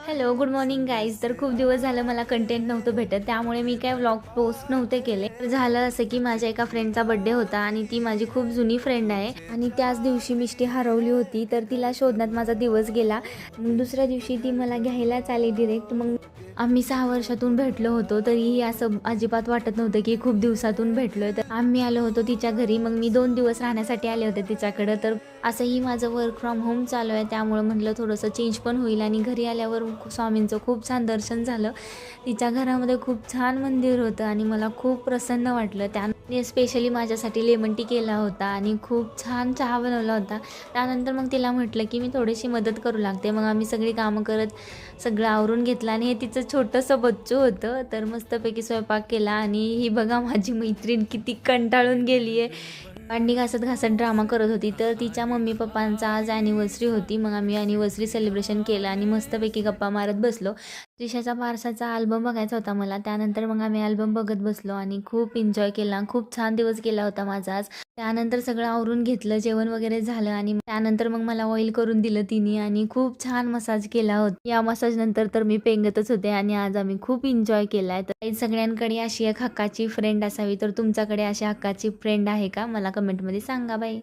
Hello, good morning guys. तर खूप दिवस झालं मला कंटेंट नव्हतं भेटत, त्यामुळे मी काय व्लॉग पोस्ट नव्हते केले. तर झालं असं की माझ्या एका फ्रेंडचा बड्डे होता आणि ती माझी खूप जुनी फ्रेंड आहे आणि त्याच दिवशी मिष्टी हरवली होती. तर तिला शोधण्यात माझा दिवस गेला. मग दुसऱ्या दिवशी ती मला घ्यायलाच आली डिरेक्ट. मग आम्ही 6 वर्षातून भेटलो होतो, तरीही असं अजिबात वाटत नव्हतं की खूप दिवसातून भेटलोय. तर आम्ही आलो होतो तिच्या घरी. मग मी 2 दिवस राहण्यासाठी आले होते तिच्याकडं. तर असंही माझं वर्क फ्रॉम होम चालू आहे, त्यामुळं म्हटलं थोडंसं चेंज पण होईल. आणि घरी आल्यावर स्वामींचं खूप छान दर्शन झालं. तिच्या घरामध्ये खूप छान मंदिर होतं आणि मला खूप प्रसन्न वाटलं. त्याने स्पेशली माझ्यासाठी लेमन टी केला होता आणि खूप छान चहा बनवला होता. त्यानंतर मग तिला म्हटलं की मी थोडीशी मदत करू लागते. मग आम्ही सगळी कामं करत सगळं आवरून घेतलं आणि हे तिचं छोटंसं बच्चू होतं. तर मस्तपैकी स्वयंपाक केला आणि ही बघा माझी मैत्रीण किती कंटाळून गेली आहे. भांडी घासत घासत ड्रामा करत होती. तर तिच्या मम्मी पप्पांचा आज ॲनिव्हर्सरी होती. मग आम्ही ॲनिव्हर्सरी सेलिब्रेशन केलं आणि मस्तपैकी गप्पा मारत बसलो. त्रिशाचा बारसाचा अल्बम बघायचा होता मला. त्यानंतर मग आम्ही अल्बम बघत बसलो आणि खूप एन्जॉय केला. खूप छान दिवस गेला होता माझा आज. त्यानंतर सगळं आवरून घेतलं, जेवण वगैरे झालं आणि त्यानंतर मग मला ऑइल करून दिलं तिने आणि खूप छान मसाज केला होता. या मसाज नंतर तर मी पेंगतच होते आणि आज आम्ही खूप एन्जॉय केलाय. तर सगळ्यांकडे अशी एक हक्काची फ्रेंड असावी. तर तुमच्याकडे अशी हक्काची फ्रेंड आहे का? मला कमेंटमध्ये सांगा. बाय.